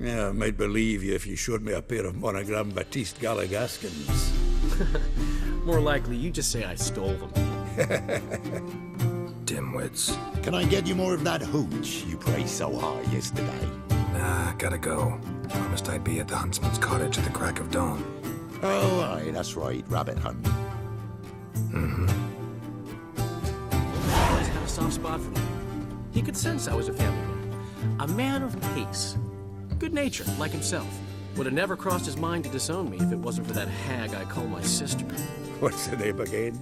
Yeah, I might believe you if you showed me a pair of monogram Batiste Galligaskins. More likely, you just say I stole them. Dimwits. Can I get you more of that hooch you praised so high yesterday? Nah, gotta go. Promised I'd be at the huntsman's cottage at the crack of dawn. Oh, aye, that's right, rabbit hunt. Mm-hmm. He always had a soft spot for me. He could sense I was a family man. A man of peace. Good natured, like himself. Would have never crossed his mind to disown me if it wasn't for that hag I call my sister. What's the name again?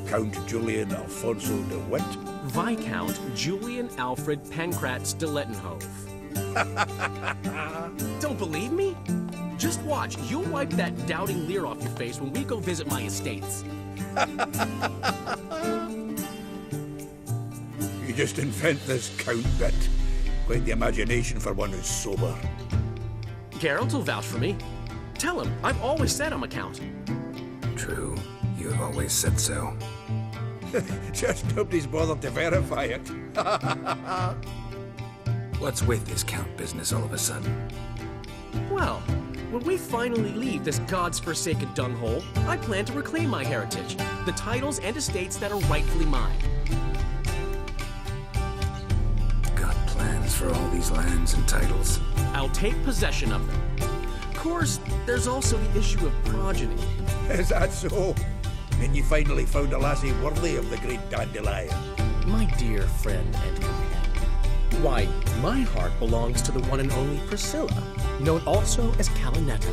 Count Julian Alfonso de Witt? Viscount Julian Alfred Pancratz de Lettenhove. Don't believe me? Just watch. You'll wipe that doubting leer off your face when we go visit my estates. You just invent this count bit. Quite the imagination for one who's sober. Geralt will vouch for me. Tell him, I've always said I'm a count. True. You have always said so. Just nobody's bothered to verify it. What's with this count business all of a sudden? Well, when we finally leave this God's forsaken dunghole, I plan to reclaim my heritage, the titles and estates that are rightfully mine. Got plans for all these lands and titles? I'll take possession of them. Of course, there's also the issue of progeny. Is that so? And you finally found a lassie worthy of the great dandelion? My dear friend and companion. Why, my heart belongs to the one and only Priscilla, known also as Calinetta.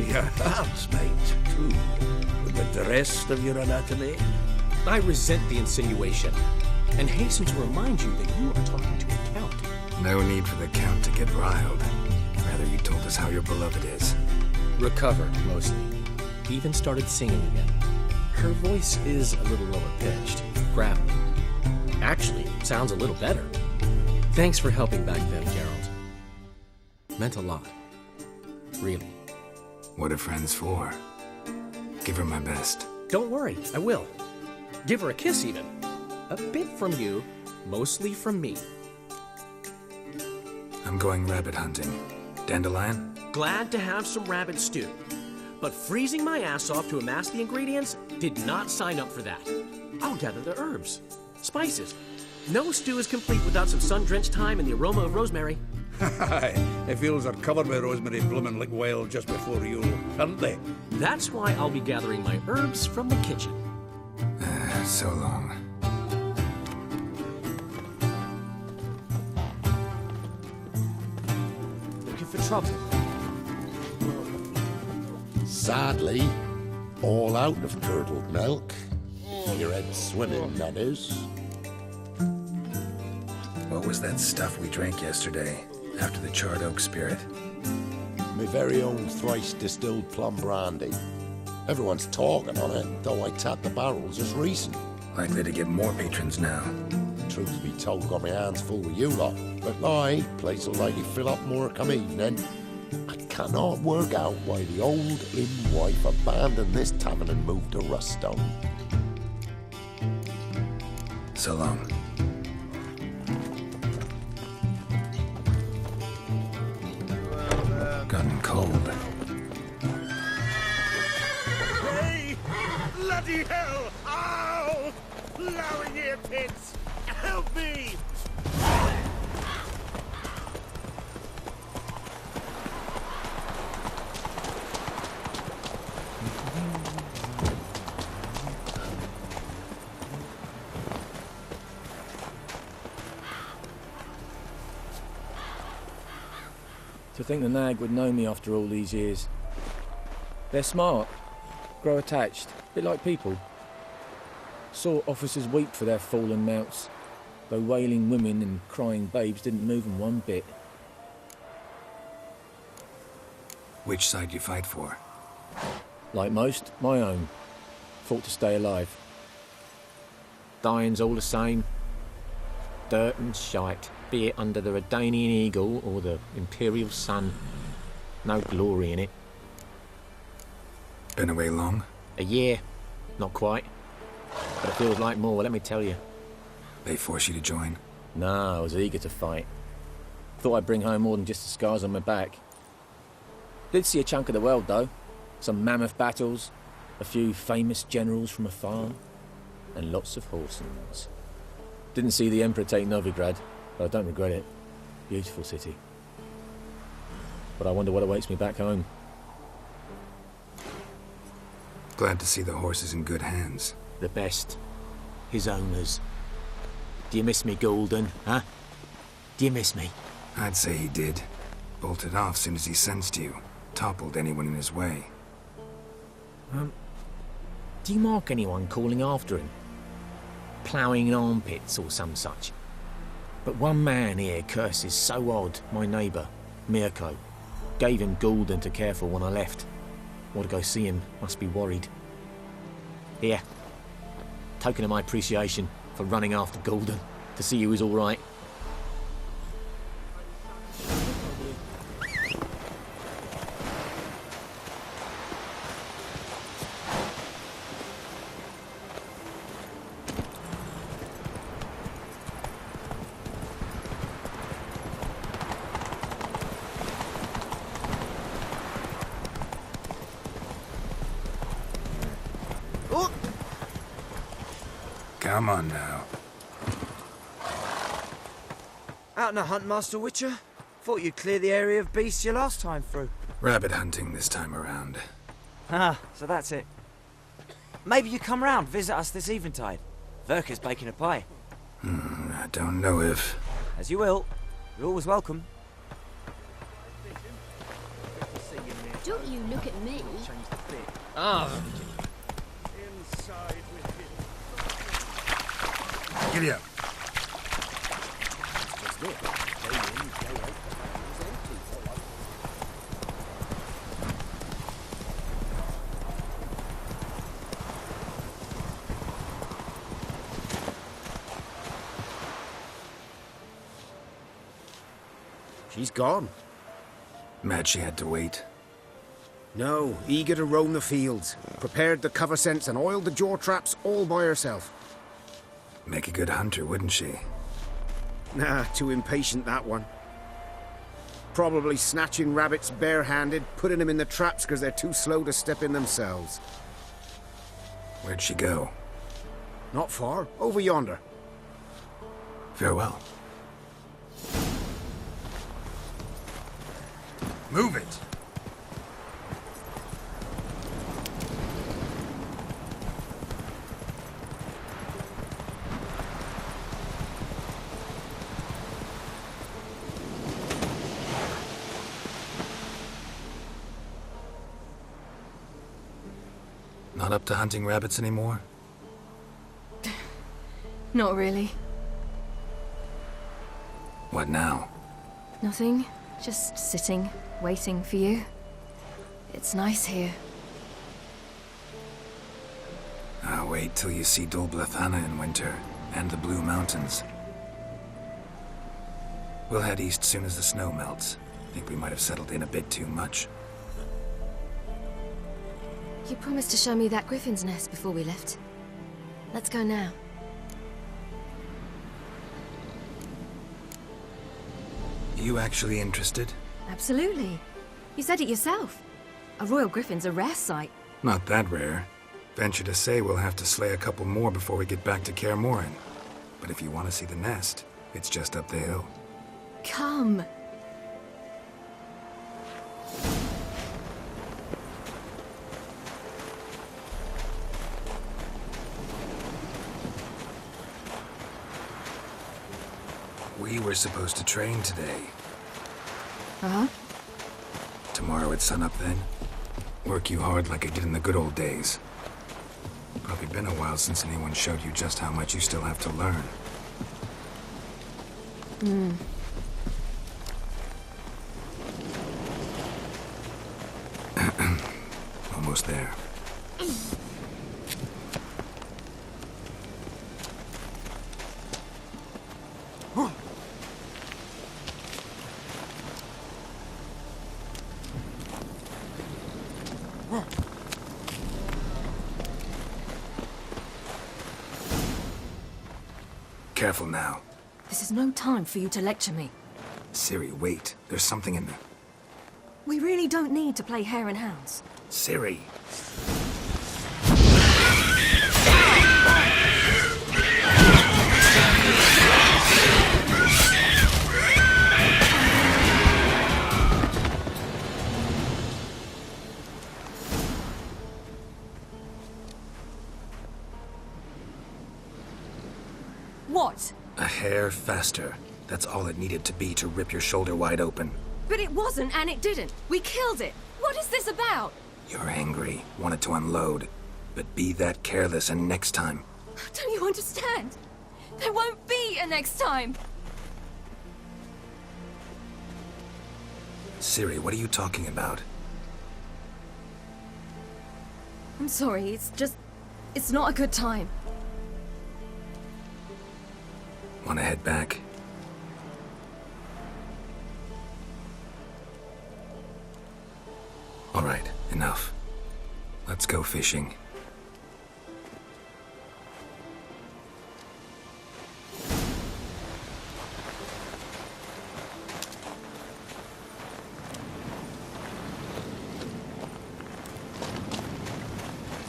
Your heart's mate, too. But the rest of your anatomy? I resent the insinuation, and hasten to remind you that you are talking to a count. No need for the count to get riled. Rather, you told us how your beloved is. Recovered, mostly. Even started singing again. Her voice is a little lower pitched, gravelly. Actually, sounds a little better. Thanks for helping back then, Geralt. Meant a lot. Really. What are friends for? Give her my best. Don't worry, I will. Give her a kiss, even. A bit from you, mostly from me. I'm going rabbit hunting. Dandelion? Glad to have some rabbit stew. But freezing my ass off to amass the ingredients did not sign up for that. I'll gather the herbs, spices. No stew is complete without some sun-drenched thyme and the aroma of rosemary. The fields are covered with rosemary blooming like wild just before Yule, aren't they? That's why I'll be gathering my herbs from the kitchen. So long. Looking for trouble? Sadly, all out of curdled milk. Your head swimming, that is. What was that stuff we drank yesterday, after the charred oak spirit? My very own thrice distilled plum brandy. Everyone's talking on it, though I tapped the barrels just recent. Likely to get more patrons now. Truth be told, got my hands full with you lot. But aye, place will likely fill up more come evening. I cannot work out why the old inn wife abandoned this tavern and moved to Ruststone. So long. Gotten cold. Hey! Bloody hell! Ow! Blowing ear pits! Help me! To think the nag would know me after all these years. They're smart, grow attached, a bit like people. Saw officers weep for their fallen mounts, though wailing women and crying babes didn't move them one bit. Which side you fight for? Like most, my own. Fought to stay alive. Dying's all the same. Dirt and shite, be it under the Redanian eagle or the Imperial sun. No glory in it. Been away long? A year. Not quite. But it feels like more, let me tell you. They force you to join? No, I was eager to fight. Thought I'd bring home more than just the scars on my back. Did see a chunk of the world, though. Some mammoth battles, a few famous generals from afar, and lots of horsens. Didn't see the Emperor take Novigrad, but I don't regret it. Beautiful city. But I wonder what awaits me back home. Glad to see the horse is in good hands. The best. His owners. Do you miss me, Golden, huh? Do you miss me? I'd say he did. Bolted off soon as he sensed you. Toppled anyone in his way. Do you mark anyone calling after him? Ploughing in armpits or some such? But one man here curses so odd, my neighbour, Mirko. Gave him Golden to care for when I left. Want to go see him, must be worried. Here. Token of my appreciation for running after Golden, to see he was all right. Come on now. Out on a hunt, Master Witcher? Thought you'd clear the area of beasts your last time through. Rabbit hunting this time around. Ah, so that's it. Maybe you come round, visit us this eventide. Verka's baking a pie. I don't know if... As you will. You're always welcome. Don't you look at me. Inside with you. Giddy up. She's gone. Mad she had to wait. No, eager to roam the fields. Prepared the cover scents and oiled the jaw traps all by herself. Make a good hunter, wouldn't she? Nah, too impatient, that one. Probably snatching rabbits barehanded, putting them in the traps because they're too slow to step in themselves. Where'd she go? Not far, over yonder. Farewell. Move it! Not up to hunting rabbits anymore? Not really. What now? Nothing. Just sitting, waiting for you. It's nice here. I'll wait till you see Dol Blathanna in winter, and the Blue Mountains. We'll head east soon as the snow melts. Think we might have settled in a bit too much. You promised to show me that griffin's nest before we left. Let's go now. You actually interested? Absolutely. You said it yourself. A royal griffin's a rare sight. Not that rare. Venture to say we'll have to slay a couple more before we get back to Kaer Morhen. But if you want to see the nest, it's just up the hill. Come. We were supposed to train today. Uh-huh. Tomorrow at sunup then. Work you hard like I did in the good old days. Probably been a while since anyone showed you just how much you still have to learn. Almost there. Careful now. This is no time for you to lecture me. Siri, wait. There's something in the... We really don't need to play hare and hounds. Siri! What? A hair faster. That's all it needed to be to rip your shoulder wide open. But it wasn't, and it didn't. We killed it. What is this about? You're angry, wanted to unload. But be that careless and next time. Don't you understand? There won't be a next time. Siri, what are you talking about? I'm sorry, it's not a good time. Want to head back? All right, enough. Let's go fishing.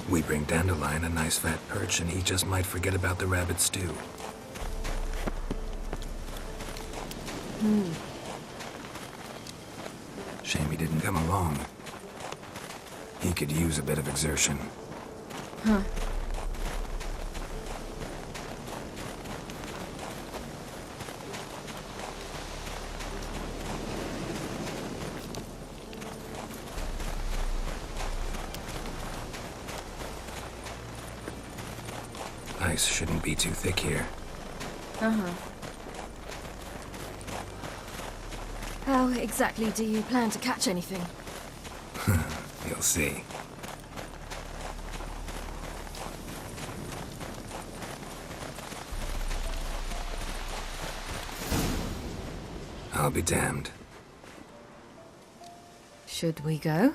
We bring Dandelion a nice fat perch, and he just might forget about the rabbit stew. Shame he didn't come along. He could use a bit of exertion. Huh. Ice shouldn't be too thick here. Uh-huh. How exactly do you plan to catch anything? You'll see. I'll be damned. Should we go?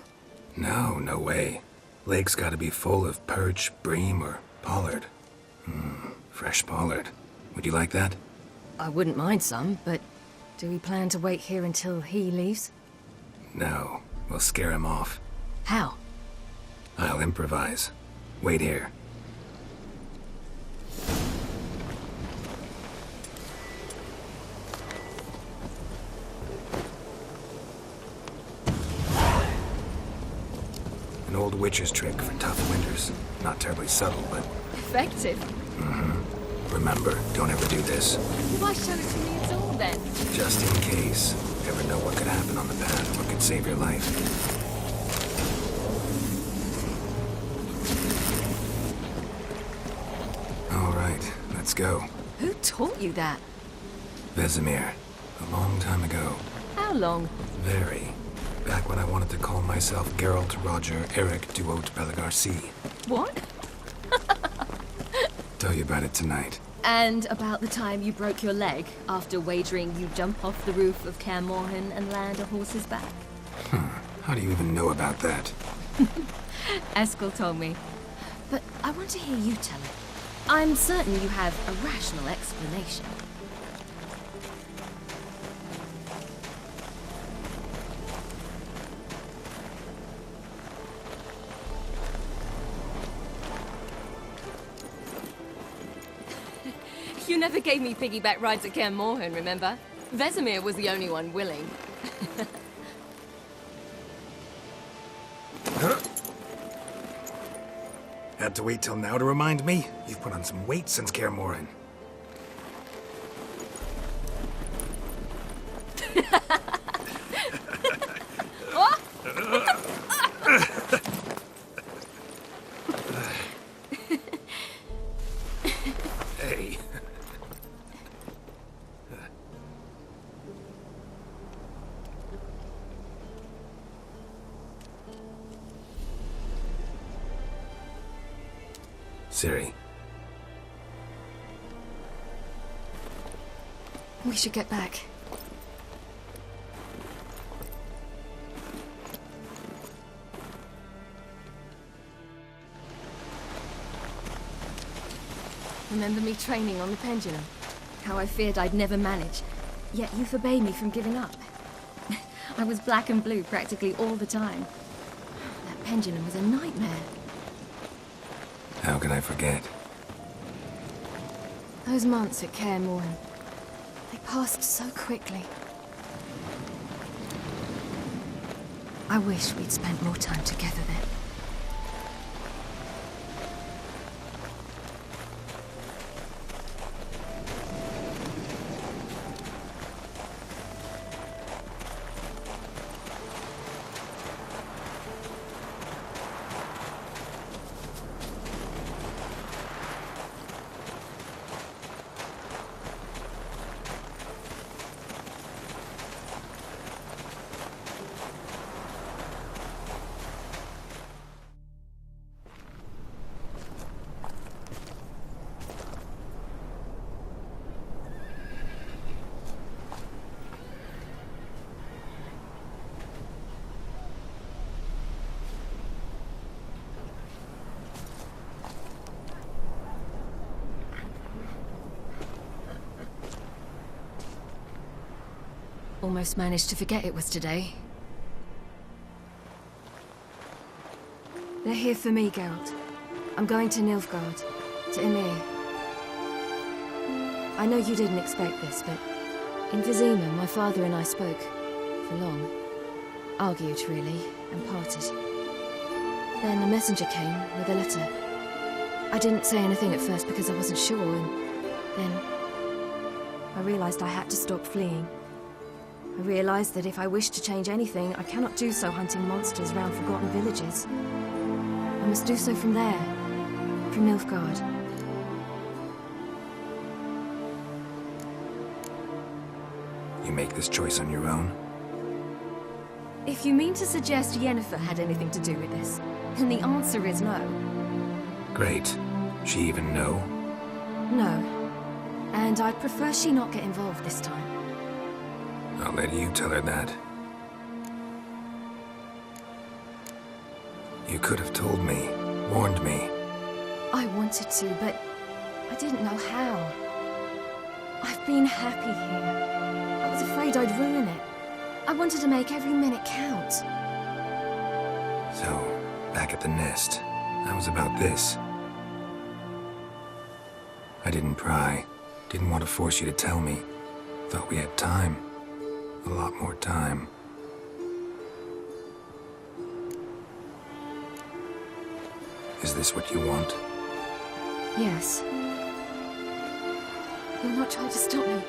No way. Lake's gotta be full of perch, bream, or pollard. Fresh pollard. Would you like that? I wouldn't mind some, but do we plan to wait here until he leaves? No. We'll scare him off. How? I'll improvise. Wait here. An old witch's trick for tough winters. Not terribly subtle, but... Effective. Remember, don't ever do this. Why show it to me at all, then? Just in case. Never know what could happen on the path, what could save your life. All right, let's go. Who taught you that? Vesemir. A long time ago. How long? Very. Back when I wanted to call myself Geralt Roger Eric Duote Belagarcy. What? Tell you about it tonight. And about the time you broke your leg after wagering you jump off the roof of Kaer Morhen and land a horse's back? How do you even know about that? Eskel told me. But I want to hear you tell it. I'm certain you have a rational explanation. You never gave me piggyback rides at Kaer Morhen, remember? Vesemir was the only one willing. Had to wait till now to remind me? You've put on some weight since Kaer Morhen. Hey. Siri. We should get back. Remember me training on the pendulum? How I feared I'd never manage. Yet you forbade me from giving up. I was black and blue practically all the time. That pendulum was a nightmare. How could I forget? Those months at Kaer Morhen, they passed so quickly. I wish we'd spent more time together then. Almost managed to forget it was today. They're here for me, Geralt. I'm going to Nilfgaard, to Emir. I know you didn't expect this, but in Vizima, my father and I spoke for long. Argued, really, and parted. Then a messenger came with a letter. I didn't say anything at first because I wasn't sure, and then I realized I had to stop fleeing. I realized that if I wish to change anything, I cannot do so hunting monsters round forgotten villages. I must do so from there, from Nilfgaard. You make this choice on your own? If you mean to suggest Yennefer had anything to do with this, then the answer is no. Great. She even know? No. And I'd prefer she not get involved this time. I'll let you tell her that. You could have told me, warned me. I wanted to, but I didn't know how. I've been happy here. I was afraid I'd ruin it. I wanted to make every minute count. So, back at the nest, I was about this. I didn't pry. Didn't want to force you to tell me. Thought we had time. A lot more time. Is this what you want? Yes. You'll not try to stop me.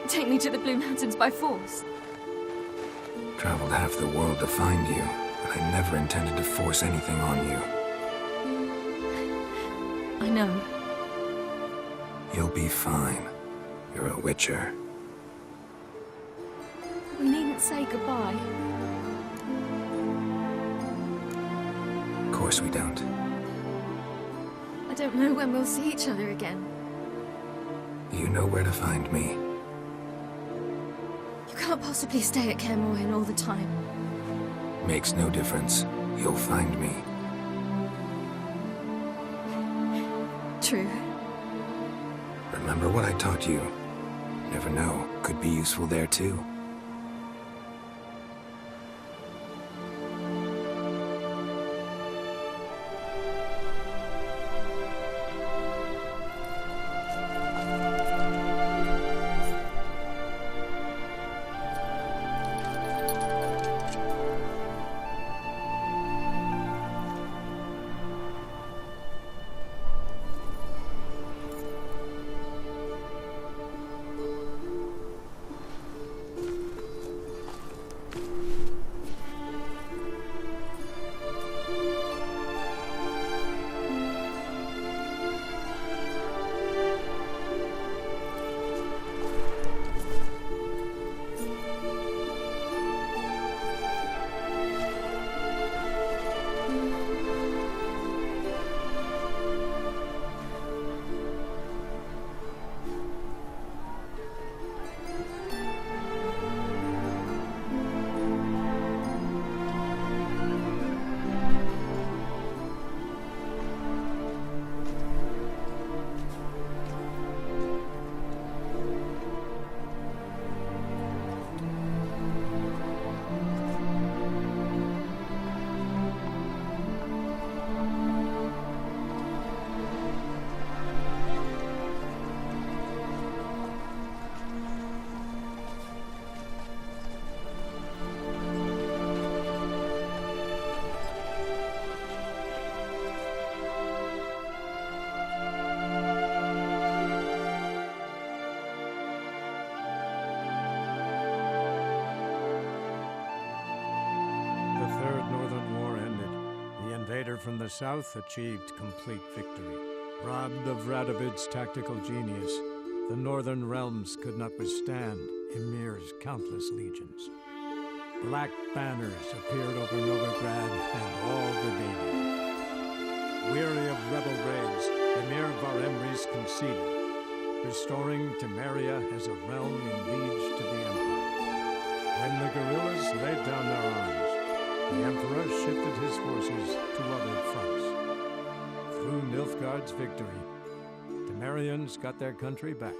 Take me to the Blue Mountains by force. Traveled half the world to find you, but I never intended to force anything on you. I know. You'll be fine. You're a witcher. We needn't say goodbye. Of course we don't. I don't know when we'll see each other again. You know where to find me. You can't possibly stay at Kaer Morhen all the time. Makes no difference. You'll find me. True. Remember what I taught you. Never know. Could be useful there too. from the south achieved complete victory. Robbed of Radovid's tactical genius, the northern realms could not withstand Ymir's countless legions. Black banners appeared over Novigrad and all Redania. Weary of rebel raids, Ymir Varemris conceded, restoring Temeria as a realm in liege to the Emperor. When the guerrillas laid down their arms, the Emperor shifted his forces to other fronts. Through Nilfgaard's victory, Temerians got their country back,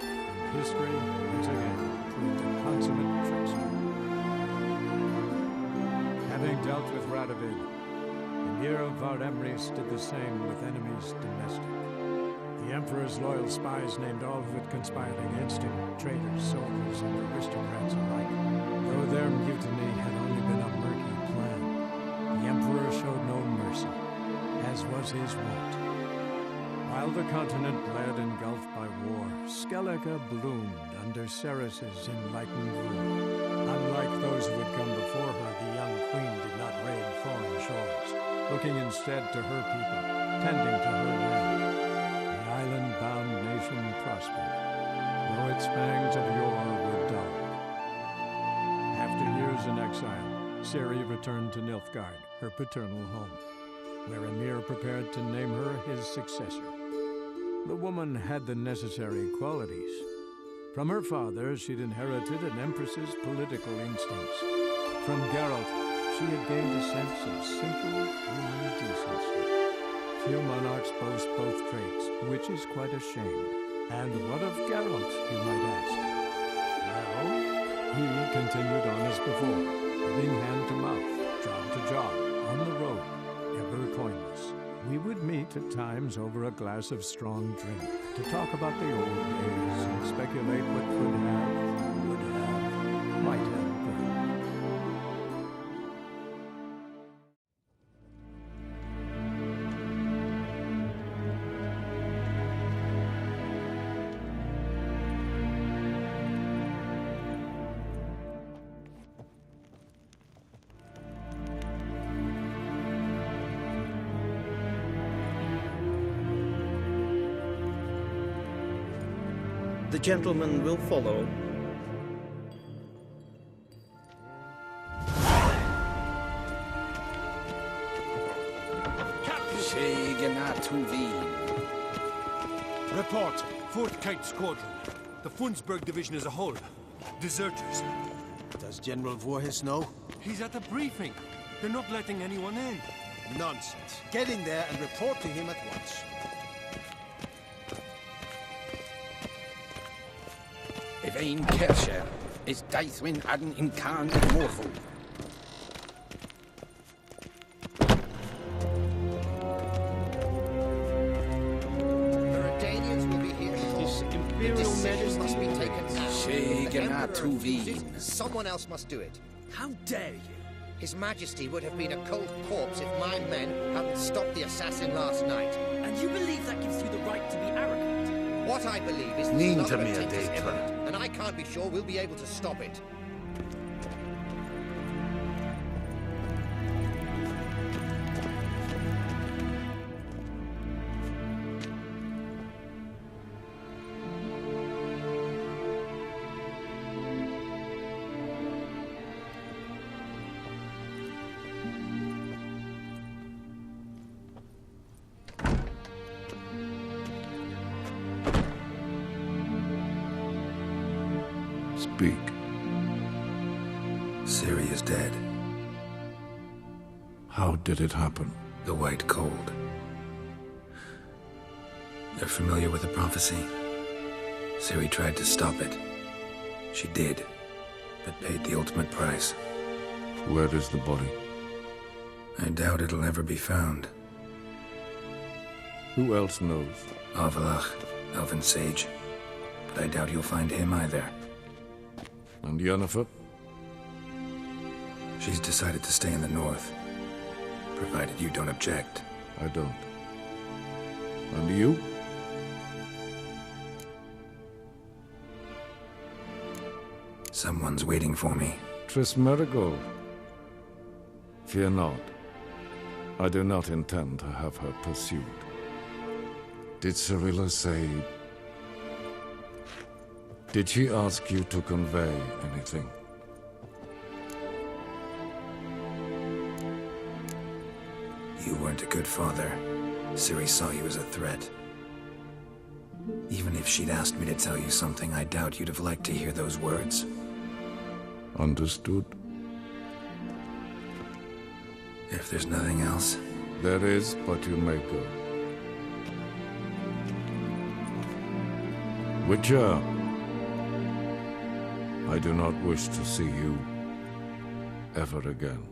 and history once again proved a consummate trickster. Having dealt with Radovid, Ymir of Varemris did the same with enemies domestic. The Emperor's loyal spies named all who had conspired against him, traitors, soldiers, and aristocrats alike. Though their mutiny had only been a murky plan, the Emperor showed no mercy, as was his wont. While the continent bled engulfed by war, Skellige bloomed under Ceres's enlightened rule. Unlike those who had come before her, the young queen did not raid foreign shores, looking instead to her people, tending to her land. The island-bound nation prospered, though its pangs of yore were dulled. After years in exile, Ciri returned to Nilfgaard, her paternal home, where Ymir prepared to name her his successor. The woman had the necessary qualities. From her father, she'd inherited an empress's political instincts. From Geralt, she had gained a sense of simple human decency. Few monarchs boast both traits, which is quite a shame. And what of Geralt, you might ask? Well, he continued on as before, living hand to mouth, job to job, on the road, ever coinless. We would meet at times over a glass of strong drink to talk about the old days and speculate what could have, would have, might have been. The gentleman will follow. Report. 4th Kite Squadron. The Funsberg Division as a whole. Deserters. Does General Voorhis know? He's at a briefing. They're not letting anyone in. Nonsense. Get in there and report to him at once. Evain Kersher is Daithwin Adden in Khan and Morval. The Redanians will be here shortly. This Imperial Majesty must be taken now. Someone else must do it. How dare you? His Majesty would have been a cold corpse if my men hadn't stopped the assassin last night. And you believe that gives you the right to be arrogant? What I believe is Lean that to another me, attempt is Dave. imminent, and I can't be sure we'll be able to stop it. Speak. Ciri is dead. How did it happen? The White Cold. You're familiar with the prophecy? Ciri tried to stop it. She did, but paid the ultimate price. Where is the body? I doubt it'll ever be found. Who else knows? Avalach, Elven Sage. But I doubt you'll find him either. And Yennefer? She's decided to stay in the north. Provided you don't object. I don't. And you? Someone's waiting for me. Triss Merigold. Fear not. I do not intend to have her pursued. Did Cirilla say... Did she ask you to convey anything? You weren't a good father. Ciri saw you as a threat. Even if she'd asked me to tell you something, I doubt you'd have liked to hear those words. Understood. If there's nothing else... There is, but you may go. Witcher, I do not wish to see you ever again.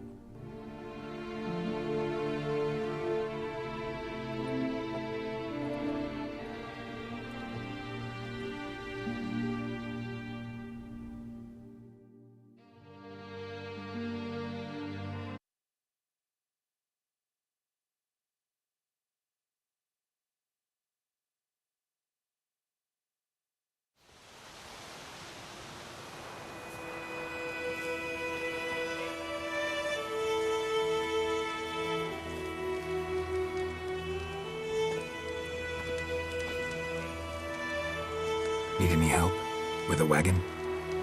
Need any help? With a wagon?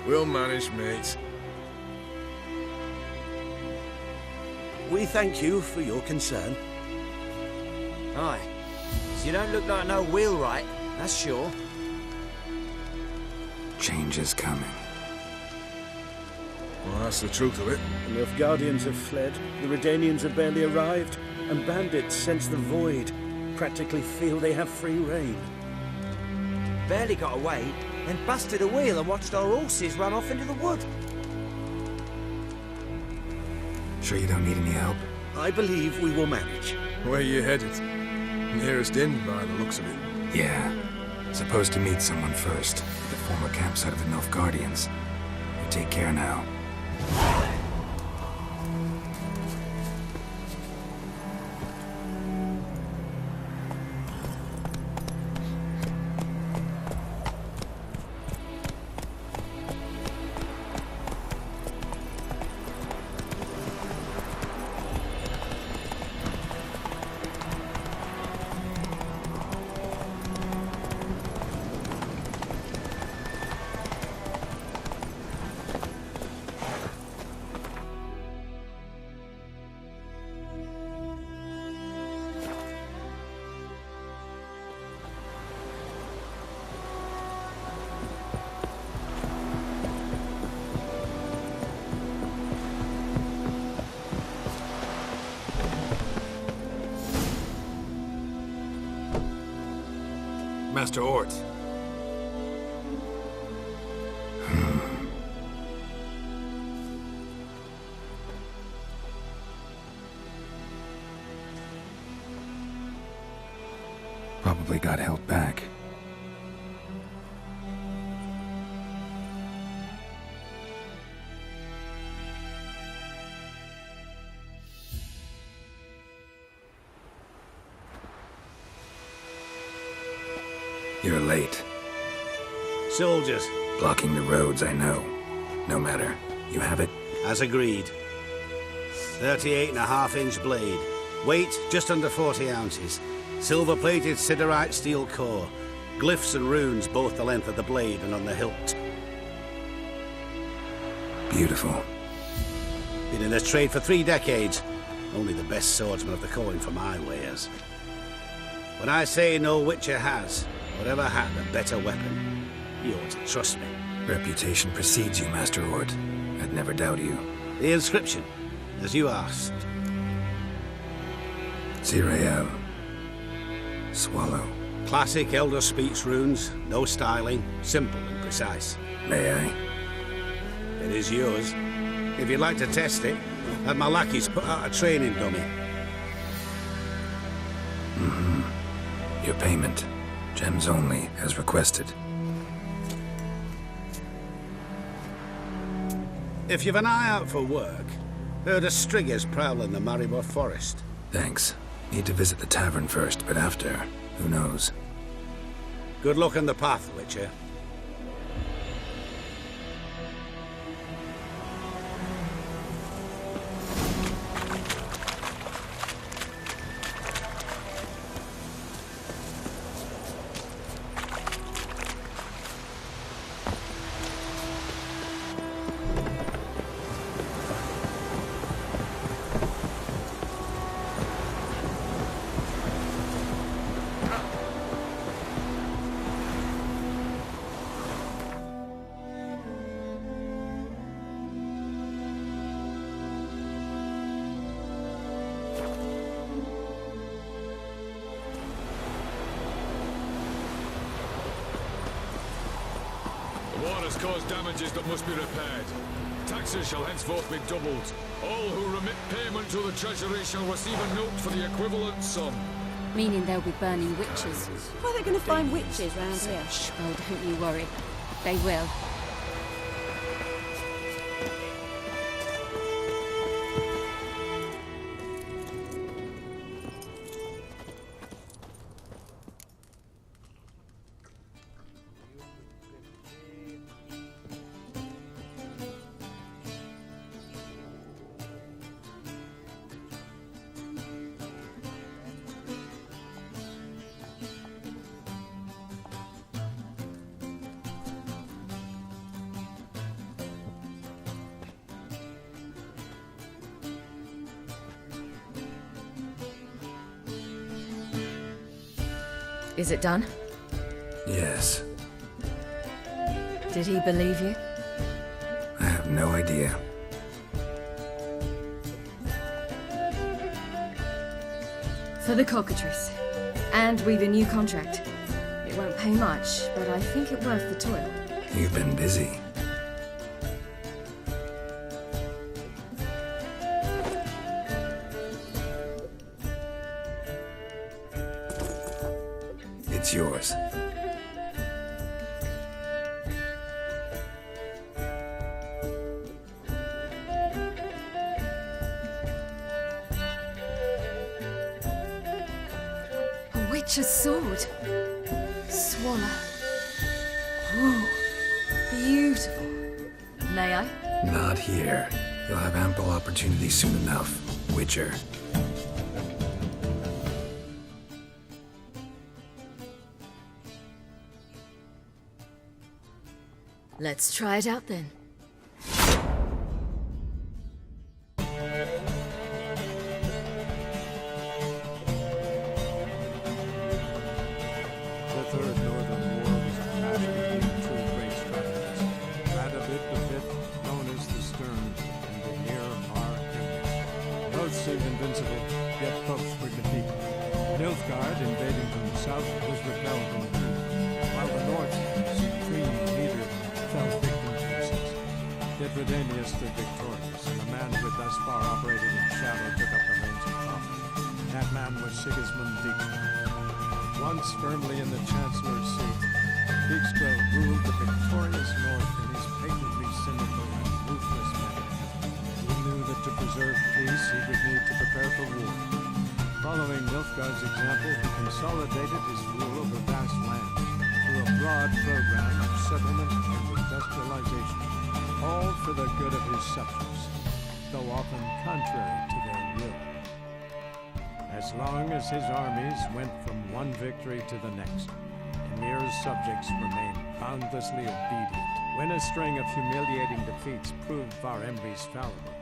We'll manage, mate. We thank you for your concern. Aye. So you don't look like no wheelwright, that's sure. Change is coming. Well, that's the truth of it. The Nilfgaardians have fled, the Redanians have barely arrived, and bandits sense the void, practically feel they have free reign. Barely got away, then busted a wheel and watched our horses run off into the wood. Sure you don't need any help? I believe we will manage. Where you headed? Nearest inn, by the looks of it. Yeah. Supposed to meet someone first, at the former campsite of the Nilfgaardians. You take care now. Master Ort. Probably got held back. You're late. Soldiers. Blocking the roads, I know. No matter. You have it? As agreed. 38.5-inch blade. Weight just under 40 ounces. Silver-plated siderite steel core. Glyphs and runes both the length of the blade and on the hilt. Beautiful. Been in this trade for 3 decades. Only the best swordsman of the calling for my wares. When I say no Witcher has, or ever had, a better weapon, you ought to trust me. Reputation precedes you, Master Ort. I'd never doubt you. The inscription, as you asked. Zirael. Swallow. Classic Elder Speech runes, no styling, simple and precise. May I? It is yours. If you'd like to test it, have my lackeys put out a training dummy. Your payment. Gems only, as requested. If you've an eye out for work, heard of Striggers prowling the Maribor Forest. Thanks. Need to visit the tavern first, but after, who knows? Good luck on the path, Witcher. war has caused damages that must be repaired. Taxes shall henceforth be doubled. All who remit payment to the treasury shall receive a note for the equivalent sum. Meaning they'll be burning witches. Where are they going to find witches round here? Oh, don't you worry. They will. Is it done? Yes. Did he believe you? I have no idea. For the cockatrice. And with a new contract. It won't pay much, but I think it worth the toil. You've been busy. It's yours. A witch's sword. Swallow. Ooh, beautiful. May I? Not here. You'll have ample opportunity soon enough, Witcher. Let's try it out then. The Third Northern War was a clash between two great strategists, Radovid V, known as the Stern, and the Emir Henry. Both seemed invincible, yet both were defeated. Nilfgaard, invading from the south, was repelled in the east, while the north's supreme leader fell victim to disease. Yet Redanius stood victorious, and the man who had thus far operated in shadow took up the reins of power. That man was Sigismund Dijkstra. Once firmly in the Chancellor's seat, Dijkstra ruled the victorious North in his patently cynical and ruthless manner. He knew that to preserve peace, he would need to prepare for war. Following Nilfgaard's example, he consolidated his rule over vast lands through a broad program of settlement and industrialization, all for the good of his subjects, though often contrary to their will. As long as his armies went from one victory to the next, Emir's subjects remained boundlessly obedient. When a string of humiliating defeats proved Varembri's fallible,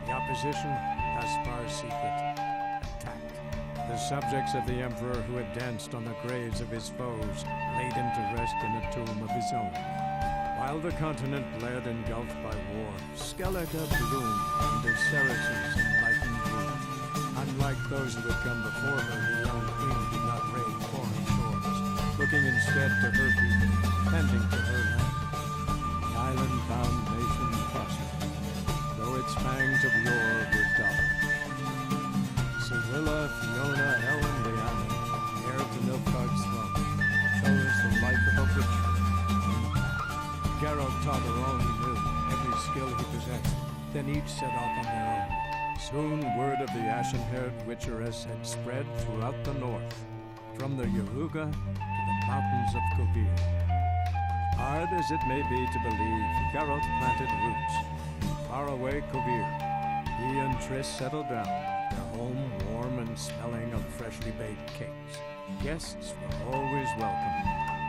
the opposition, thus far secret, attacked. The subjects of the Emperor who had danced on the graves of his foes laid him to rest in a tomb of his own. While the continent lay engulfed by war, Skellige bloomed under Ceres's enlightened rule. Unlike those who had come before her, the young queen did not raid foreign shores, looking instead to her people, tending to her land. The island-bound nation prospered, though its fangs of yore were dull. Cyrilla, Fiona, Ellen, Leanna, heir to Nilfgaard's throne, chose the life of a witcher. Geralt taught her all he knew, every skill he possessed. Then each set off on their own. Soon word of the ashen-haired witcheress had spread throughout the north, from the Yaruga to the mountains of Kovir. Hard as it may be to believe, Geralt planted roots. Far away Kovir, he and Triss settled down, their home warm and smelling of freshly baked cakes. Guests were always welcome,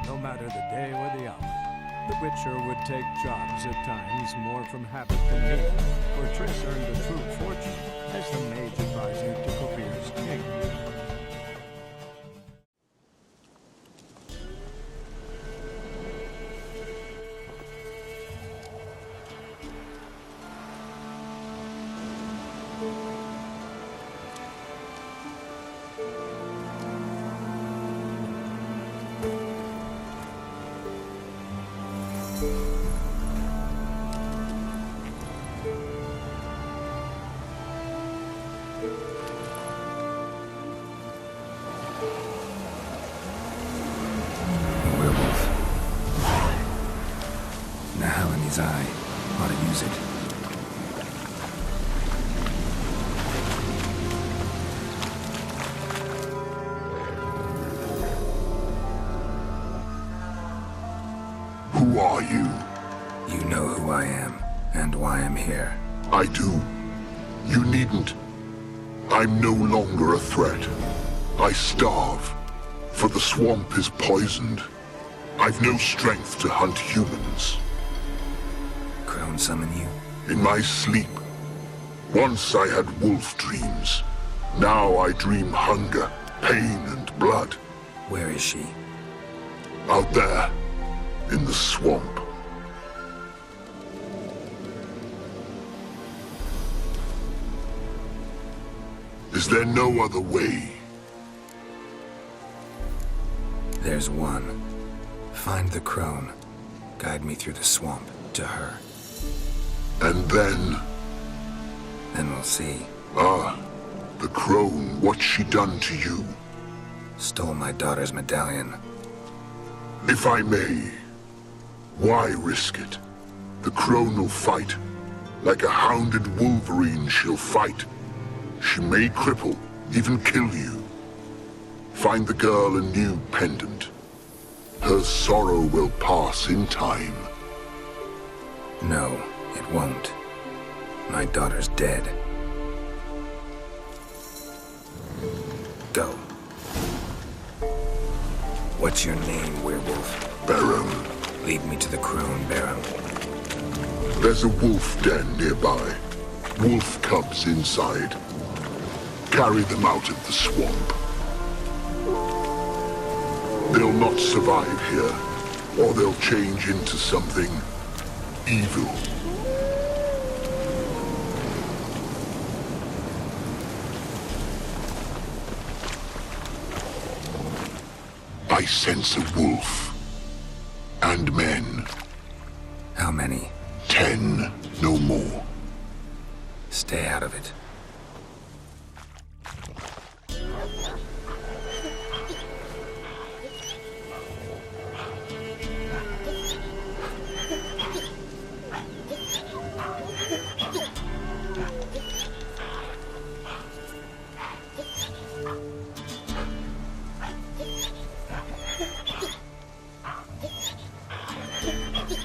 no matter the day or the hour. The Witcher would take jobs at times more from habit than need, for Triss earned a true fortune as the mage advisor to Kovir's king. mind's eye. Ought to use it. Who are you? You know who I am, and why I'm here. I do. You needn't. I'm no longer a threat. I starve, for the swamp is poisoned. I've no strength to hunt humans. Crone summon you? In my sleep. Once I had wolf dreams. Now I dream hunger, pain, and blood. Where is she? Out there, in the swamp. Is there no other way? There's one. Find the crone. Guide me through the swamp to her. And then? Then we'll see. Ah, the crone, what's she done to you? Stole my daughter's medallion. If I may, why risk it? The crone will fight. Like a hounded wolverine, she'll fight. She may cripple, even kill you. Find the girl a new pendant. Her sorrow will pass in time. No, it won't. My daughter's dead. Go. What's your name, werewolf? Baron. Lead me to the crone, Baron. There's a wolf den nearby. Wolf cubs inside. Carry them out of the swamp. They'll not survive here, or they'll change into something evil. I sense a wolf. And men. How many? 10, no more. Stay out of it.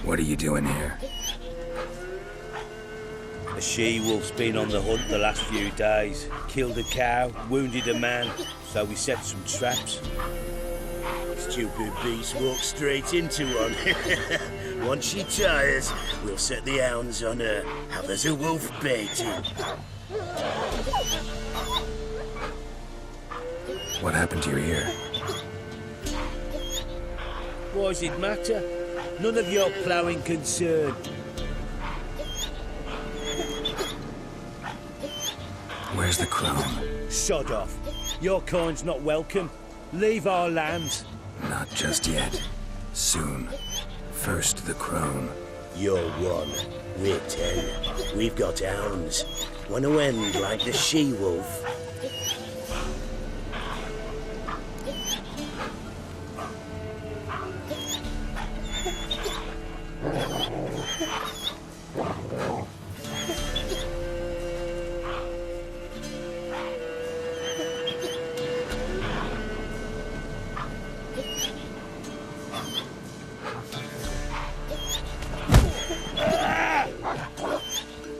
What are you doing here? A she-wolf's been on the hunt the last few days. Killed a cow, wounded a man, so we set some traps. Stupid beast walked straight into one. Once she tires, we'll set the hounds on her. Have us a wolf baiting. What happened to your ear? Why does it matter? None of your ploughing concern. Where's the crone? Sod off. Your kind's not welcome. Leave our lands. Not just yet. Soon. First the crone. You're one. We're 10. We've got hounds. Want to end like the she-wolf.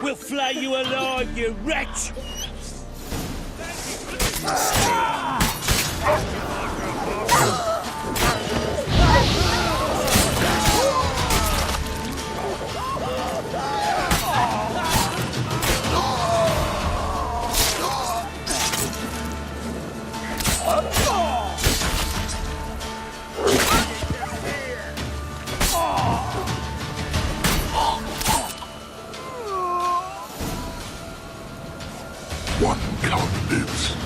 We'll flay you alive, you wretch! One cub lives.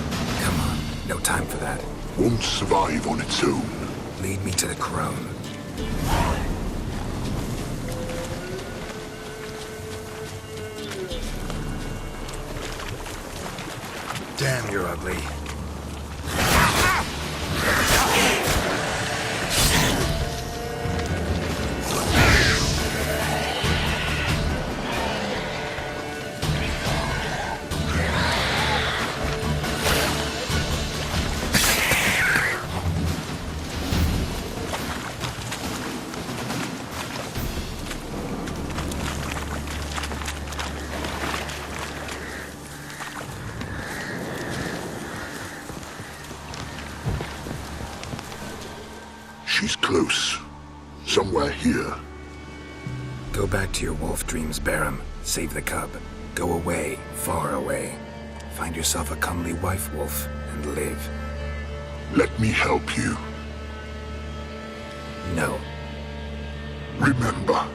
Come on, no time for that. Won't survive on its own. Lead me to the crone. Damn, you're ugly. She's close. Somewhere here. Go back to your wolf dreams, Barum. Save the cub. Go away, far away. Find yourself a comely wife wolf and live. Let me help you. No. Remember,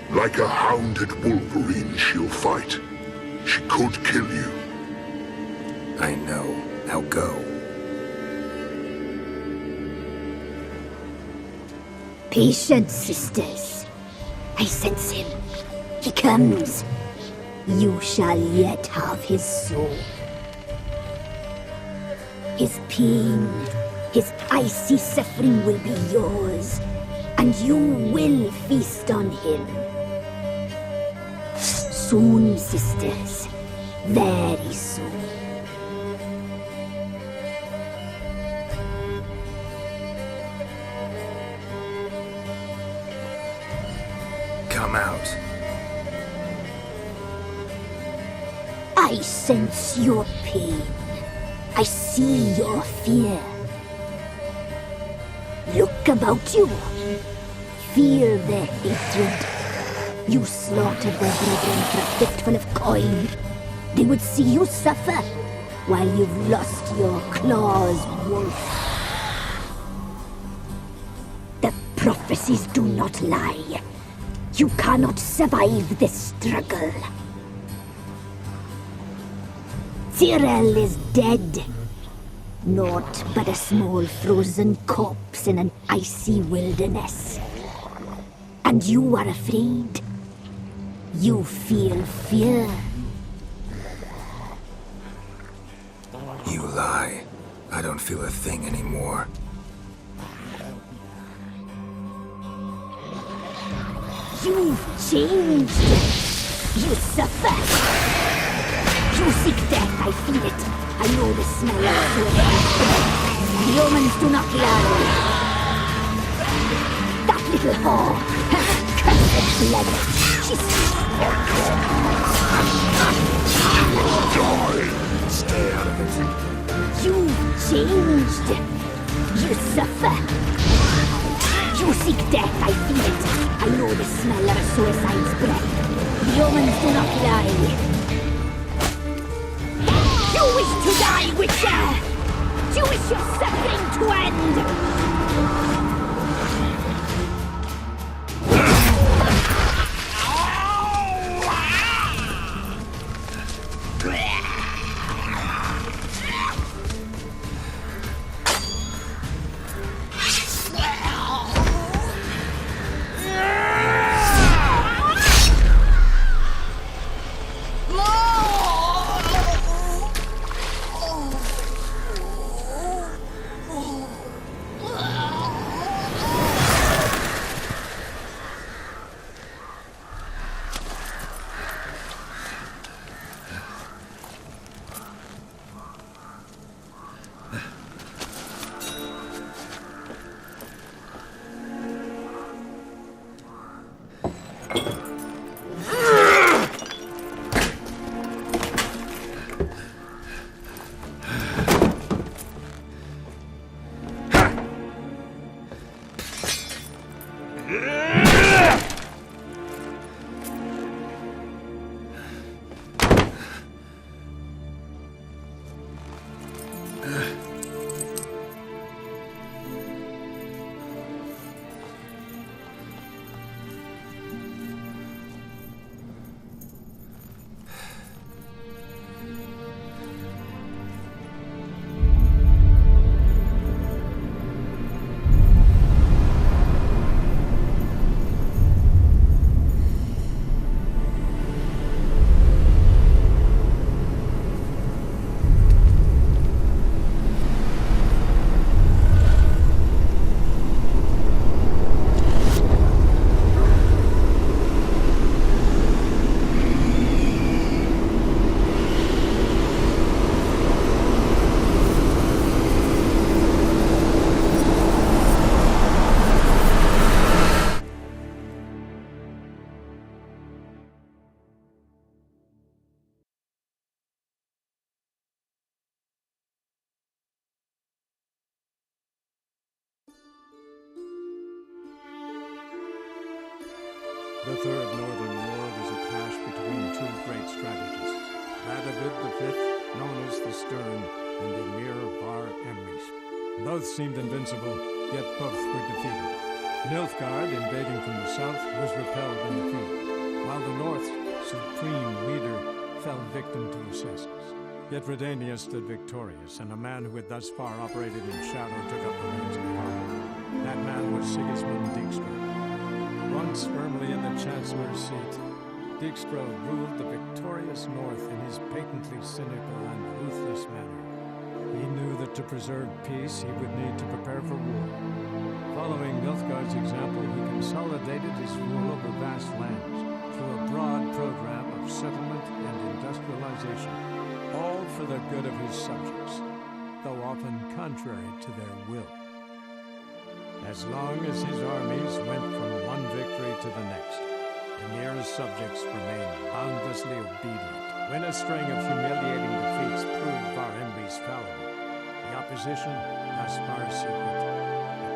like a hounded wolverine she'll fight. She could kill you. I know. Now go. Patience, sisters. I sense him. He comes. You shall yet have his soul. His pain, his icy suffering will be yours, and you will feast on him. Soon, sisters. Very soon. Come out. I sense your pain. I see your fear. Look about you. Feel their hatred. You slaughtered their brethren for a fistful of coin. They would see you suffer while you've lost your claws, wolf. The prophecies do not lie. You cannot survive this struggle. Tyrell is dead. Naught but a small frozen corpse in an icy wilderness. And you are afraid. You feel fear. You lie. I don't feel a thing anymore. You've changed. You suffer. You seek death, I feel it. I know the smell of blood. The omens do not lie. That little whore has cursed blood. She's... You will die. Stay out of it. You've changed. You suffer. You seek death, I feel it. I know the smell of a suicide's breath. The omens do not lie. You wish to die, Witcher! You wish your suffering to end! The Third Northern War was a clash between two great strategists, Radovid V, known as the Stern, and Emir Var Emrys. Both seemed invincible, yet both were defeated. Nilfgaard, invading from the south, was repelled in the field, while the North's supreme leader fell victim to assassins. Yet Redania stood victorious, and a man who had thus far operated in shadow took up the reins of power. That man was Sigismund Dijkstra. Once firmly in the Chancellor's seat, Dijkstra ruled the victorious North in his patently cynical and ruthless manner. He knew that to preserve peace, he would need to prepare for war. Following Nilfgaard's example, he consolidated his rule over vast lands through a broad program of settlement and industrialization, all for the good of his subjects, though often contrary to their will. As long as his armies went from one victory to the next, Emir's subjects remained boundlessly obedient. When a string of humiliating defeats proved Var Emrys fallible, the opposition, thus far secret,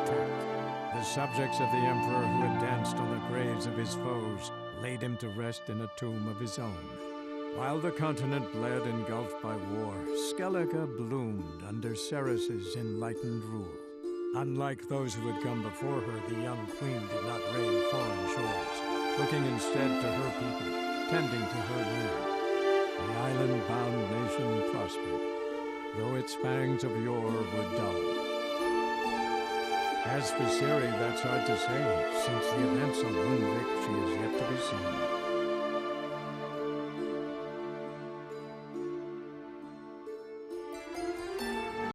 attacked. The subjects of the Emperor who had danced on the graves of his foes laid him to rest in a tomb of his own. While the continent bled engulfed by war, Skellige bloomed under Ceres's enlightened rule. Unlike those who had come before her, the young queen did not raid foreign shores, looking instead to her people, tending to her land. The island-bound nation prospered, though its fangs of yore were dull. As for Ciri, that's hard to say, since the events on Lundvik she is yet to be seen.